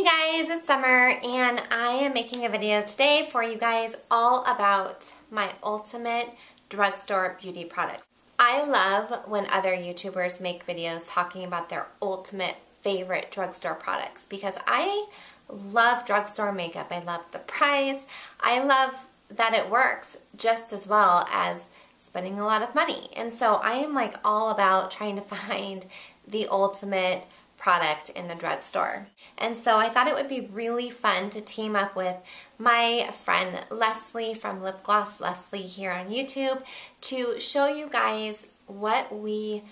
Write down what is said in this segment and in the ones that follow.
guys, it's Summer and I am making a video today for you guys all about my ultimate drugstore beauty products. I love when other YouTubers make videos talking about their ultimate favorite drugstore products because I love drugstore makeup. I love the price. I love that it works just as well as spending a lot of money. And so I am like all about trying to find the ultimate product in the drugstore. And so I thought it would be really fun to team up with my friend Leslie from Lip Gloss Leslie here on YouTube to show you guys what we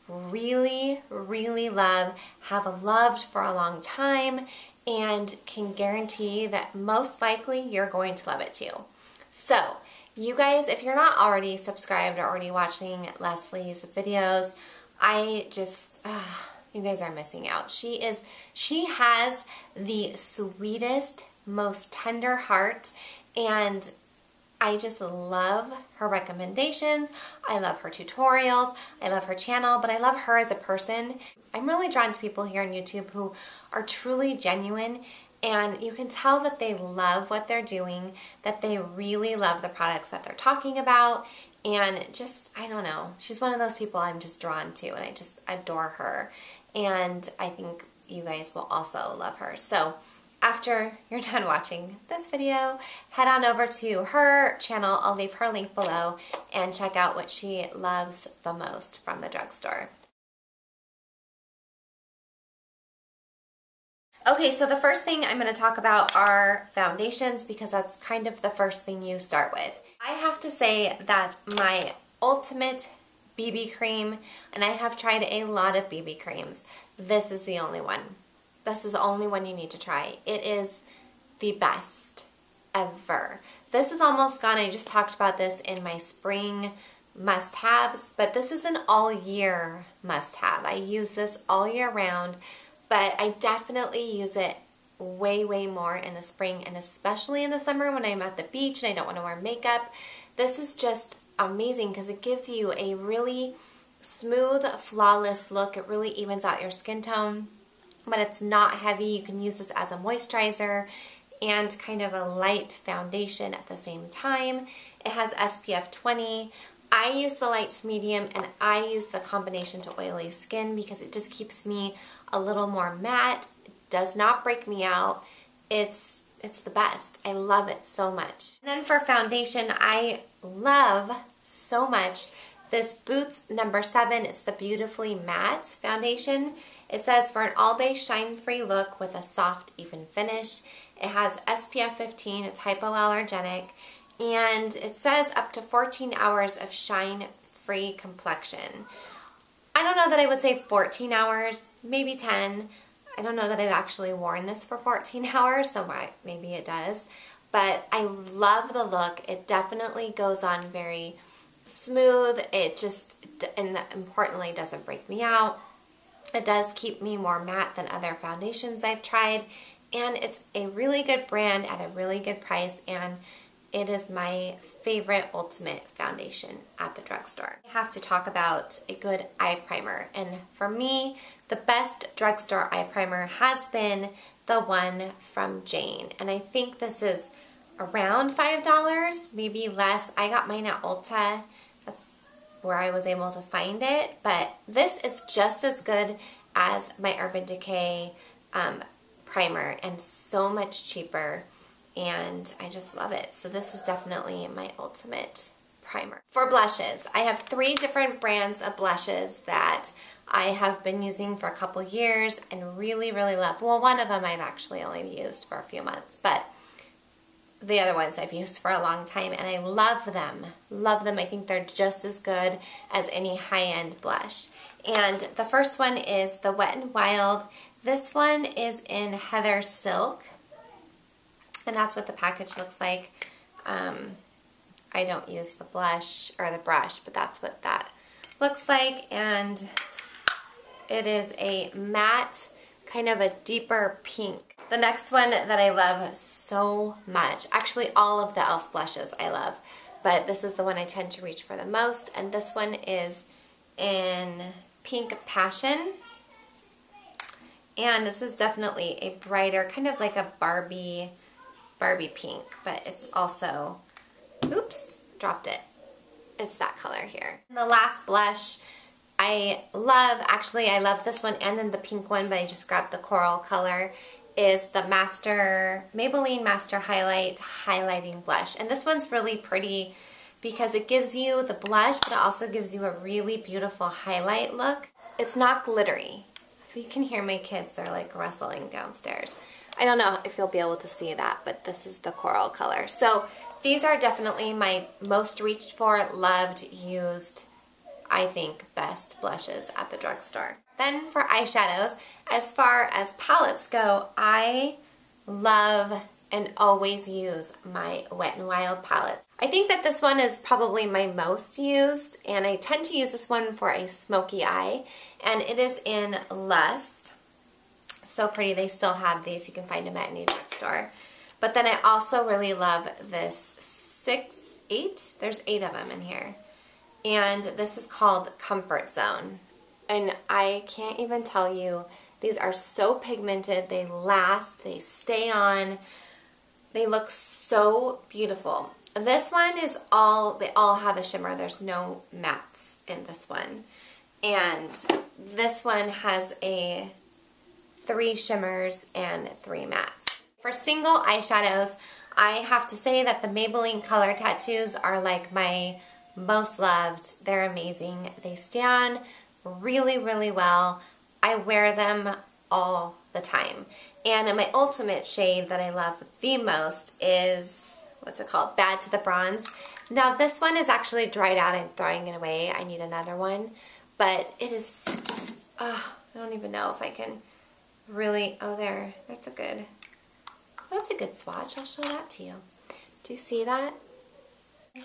really love, have loved for a long time, and can guarantee that most likely you're going to love it too. So you guys, if you're not already subscribed or already watching Leslie's videos, you guys are missing out. She has the sweetest, most tender heart, and I just love her recommendations. I love her tutorials. I love her channel, but I love her as a person. I'm really drawn to people here on YouTube who are truly genuine, and you can tell that they love what they're doing, that they really love the products that they're talking about, and just, I don't know, she's one of those people I'm just drawn to, and I just adore her. And I think you guys will also love her. So after you're done watching this video, head on over to her channel. I'll leave her link below and check out what she loves the most from the drugstore. Okay, so the first thing I'm going to talk about are foundations because that's kind of the first thing you start with. I have to say that my ultimate BB cream, and I have tried a lot of BB creams, this is the only one. This is the only one you need to try. It is the best ever. This is almost gone. I just talked about this in my spring must-haves, but this is an all-year must-have. I use this all year round, but I definitely use it way more in the spring and especially in the summer when I'm at the beach and I don't want to wear makeup. This is just amazing because it gives you a really smooth, flawless look. It really evens out your skin tone, but it's not heavy. You can use this as a moisturizer and kind of a light foundation at the same time. It has SPF 20. I use the light to medium, and I use the combination to oily skin because it just keeps me a little more matte. It does not break me out. It's the best. I love it so much. And then for foundation, I love so much this Boots number 7. It's the Beautifully Matte foundation. It says for an all-day shine-free look with a soft, even finish. It has SPF 15. It's hypoallergenic. And it says up to 14 hours of shine-free complexion. I don't know that I would say 14 hours, maybe 10. I don't know that I've actually worn this for 14 hours, so maybe it does. But I love the look. It definitely goes on very smooth. It just, and importantly, doesn't break me out. It does keep me more matte than other foundations I've tried. And it's a really good brand at a really good price, and it is my favorite ultimate foundation at the drugstore. I have to talk about a good eye primer, and for me, the best drugstore eye primer has been the one from Jane, and I think this is around $5, maybe less. I got mine at Ulta. That's where I was able to find it, but this is just as good as my Urban Decay primer and so much cheaper, and I just love it. So this is definitely my ultimate primer. For blushes, I have 3 different brands of blushes that I have been using for a couple years and really love. Well, one of them I've actually only used for a few months, but the other ones I've used for a long time, and I love them. Love them. I think they're just as good as any high-end blush. And the first one is the Wet n Wild. This one is in Heather Silk, and that's what the package looks like. I don't use the blush or the brush, but that's what that looks like. And it is a matte, kind of a deeper pink. The next one that I love so much, actually all of the e.l.f. blushes I love, but this is the one I tend to reach for the most, and this one is in Pink Passion. And this is definitely a brighter, kind of like a Barbie pink, but it's also, oops, dropped it. It's that color here. And the last blush I love this one and then the pink one, but I just grabbed the coral color, is the Maybelline Master Highlight Highlighting Blush. And this one's really pretty because it gives you the blush, but it also gives you a really beautiful highlight look. It's not glittery. If you can hear my kids, they're like rustling downstairs. I don't know if you'll be able to see that, but this is the coral color. So these are definitely my most reached for, loved, used, I think, best blushes at the drugstore. Then for eyeshadows, as far as palettes go, I love and always use my Wet n Wild palettes. I think that this one is probably my most used, and I tend to use this one for a smoky eye, and it is in Lust. So pretty. They still have these. You can find them at any drugstore. But then I also really love this 8. There's 8 of them in here. And this is called Comfort Zone. And I can't even tell you, these are so pigmented. They last. They stay on. They look so beautiful. This one is they all have a shimmer. There's no mattes in this one. And this one has 3 shimmers and 3 mattes. For single eyeshadows, I have to say that the Maybelline Color Tattoos are like my most loved. They're amazing. They stay on really, really well. I wear them all the time. And my ultimate shade that I love the most is, what's it called? Bad to the Bronze. Now this one is actually dried out. I'm throwing it away. I need another one. But it is just, I don't even know if I can really, that's a good swatch. I'll show that to you. Do you see that?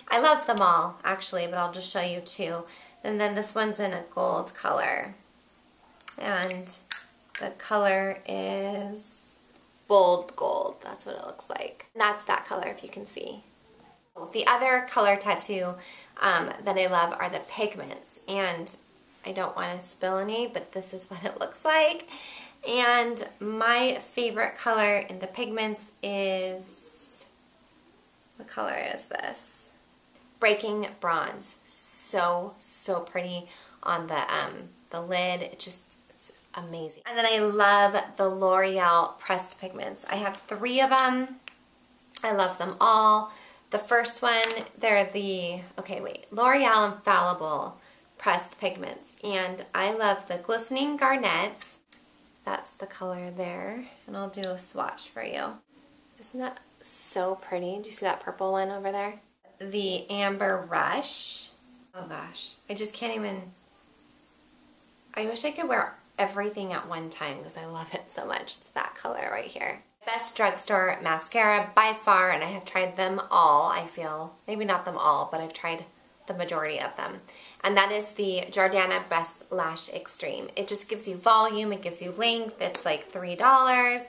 I love them all, actually, but I'll just show you 2. And then this one's in a gold color. And the color is bold gold. That's what it looks like. And that's that color, if you can see. The other color tattoo that I love are the pigments. And I don't want to spill any, but this is what it looks like. And my favorite color in the pigments is, what color is this? Breaking Bronze. So, so pretty on the lid. It's amazing. And then I love the L'Oreal pressed pigments. I have 3 of them. I love them all. The first one, they're the, L'Oreal Infallible pressed pigments. And I love the Glistening Garnet. That's the color there. And I'll do a swatch for you. Isn't that so pretty? Do you see that purple one over there? The Amber Rush. Oh gosh, I just can't even, I wish I could wear everything at one time because I love it so much. It's that color right here. Best drugstore mascara by far, and I have tried them all, I feel. Maybe not them all, but I've tried the majority of them. And that is the Jordana Best Lash Extreme. It just gives you volume, it gives you length. It's like $3.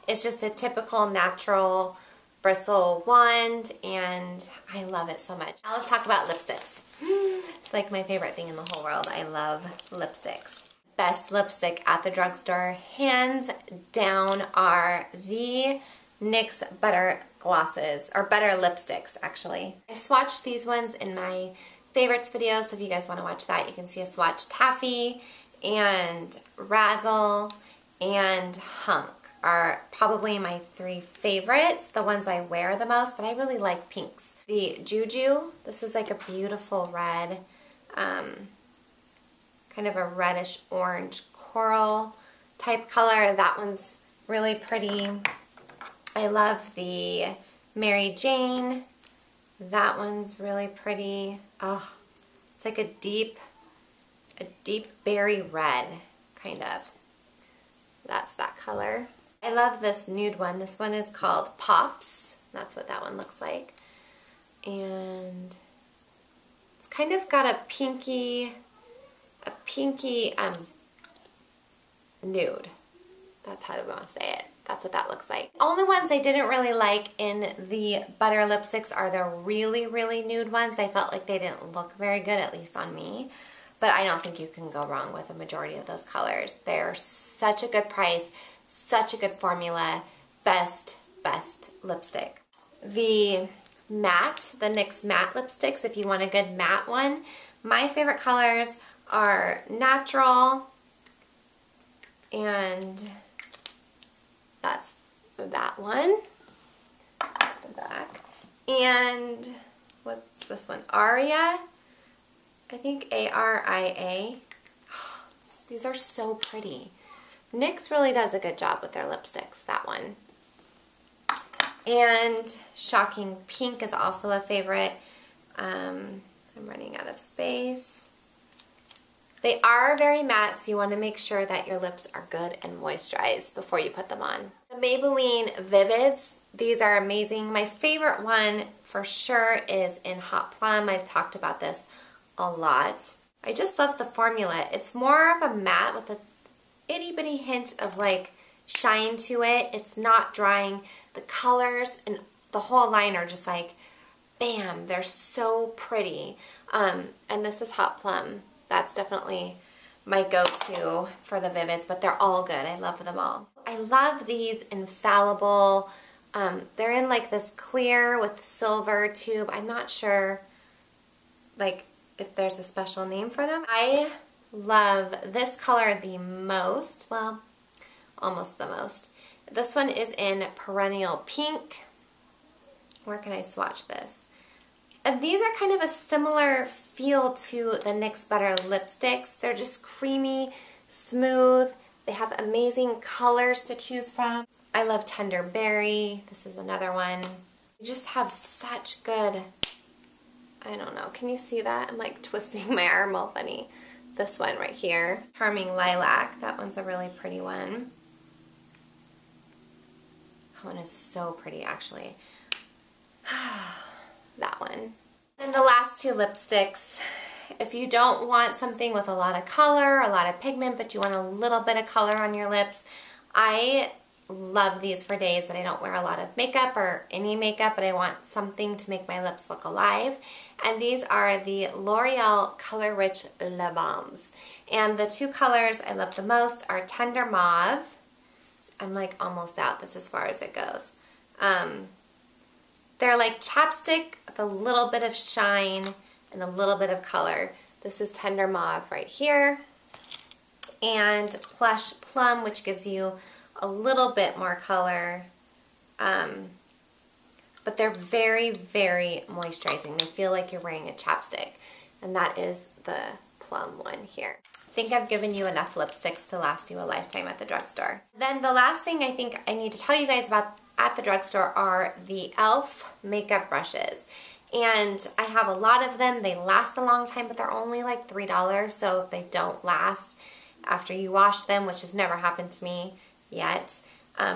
It's just a typical natural bristle wand, and I love it so much. Now let's talk about lipsticks. It's like my favorite thing in the whole world. I love lipsticks. Best lipstick at the drugstore, hands down, are the NYX Butter Glosses, or Butter Lipsticks, actually. I swatched these ones in my favorites video, so if you guys want to watch that, you can see a swatch. Taffy and Razzle and Hunk are probably my 3 favorites, the ones I wear the most, but I really like pinks. The Juju, this is like a beautiful red, kind of a reddish orange coral type color. That one's really pretty. I love the Mary Jane. That one's really pretty. Oh, it's like a deep berry red, kind of. That's that color. I love this nude one. This one is called Pops. That's what that one looks like. And it's kind of got a pinky nude. That's how I want to say it. That's what that looks like. The only ones I didn't really like in the butter lipsticks are the really, really nude ones. I felt like they didn't look very good, at least on me. but I don't think you can go wrong with a majority of those colors. They're such a good price, such a good formula, best lipstick. The matte, the NYX matte lipsticks, if you want a good matte one, my favorite colors are Natural, and that's that one, the back, and what's this one, Aria, I think A-R-I-A. These are so pretty. NYX really does a good job with their lipsticks, that one. And Shocking Pink is also a favorite. I'm running out of space. They are very matte, so you want to make sure that your lips are good and moisturized before you put them on. The Maybelline Vivids, these are amazing. My favorite one for sure is in Hot Plum. I've talked about this a lot. I just love the formula. It's more of a matte with a itty bitty hint of like shine to it. It's not drying. The colors and the whole line are just like, bam, they're so pretty. And this is Hot Plum. That's definitely my go-to for the Vivids, but they're all good. I love them all. I love these Infallible. They're in like this clear with silver tube. I'm not sure like if there's a special name for them. I love this color the most. Well, almost the most. This one is in Perennial Pink. Where can I swatch this? And these are kind of a similar feel to the NYX Butter lipsticks. They're just creamy, smooth. They have amazing colors to choose from. I love Tender Berry. This is another one. They just have such good, I don't know, can you see that? I'm like twisting my arm all funny. This one right here, Charming Lilac. That one's a really pretty one. That one is so pretty, actually. That one. And the last two lipsticks, if you don't want something with a lot of color, a lot of pigment, but you want a little bit of color on your lips, I love these for days that I don't wear a lot of makeup or any makeup, but I want something to make my lips look alive. And these are the L'Oreal Color Rich Le Balms. And the two colors I love the most are Tender Mauve. I'm like almost out. That's as far as it goes. They're like chapstick with a little bit of shine and a little bit of color. This is Tender Mauve right here. And Plush Plum, which gives you a little bit more color. But they're very, very moisturizing. They feel like you're wearing a chapstick. And that is the Plum one here. I think I've given you enough lipsticks to last you a lifetime at the drugstore. Then the last thing I think I need to tell you guys about at the drugstore are the e.l.f. makeup brushes. And I have a lot of them. They last a long time, but they're only like $3. So if they don't last after you wash them, which has never happened to me yet,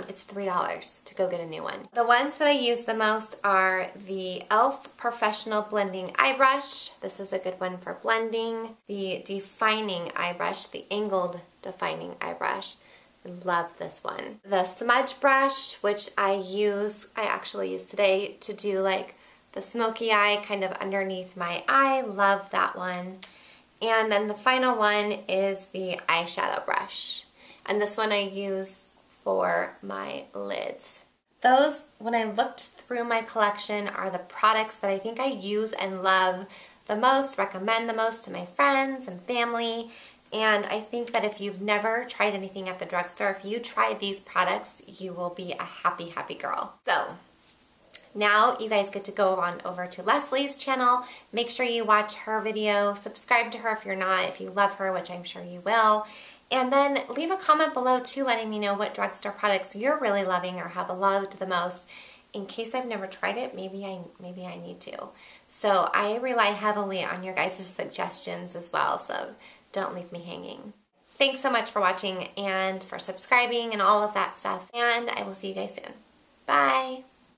it's $3 to go get a new one. The ones that I use the most are the e.l.f. Professional Blending Eye Brush. This is a good one for blending. The Defining Eye Brush, the Angled Defining Eye Brush. I love this one. The Smudge Brush, which I actually use today to do like the smoky eye kind of underneath my eye. Love that one. And then the final one is the eyeshadow brush. And this one I use for my lids. Those, when I looked through my collection, are the products that I think I use and love the most, recommend the most to my friends and family. And I think that if you've never tried anything at the drugstore, if you try these products, you will be a happy, happy girl. So now you guys get to go on over to Leslie's channel. Make sure you watch her video. Subscribe to her if you're not, if you love her, which I'm sure you will. And then leave a comment below too, letting me know what drugstore products you're really loving or have loved the most. In case I've never tried it, maybe I need to. So I rely heavily on your guys' suggestions as well, so don't leave me hanging. Thanks so much for watching and for subscribing and all of that stuff. And I will see you guys soon. Bye!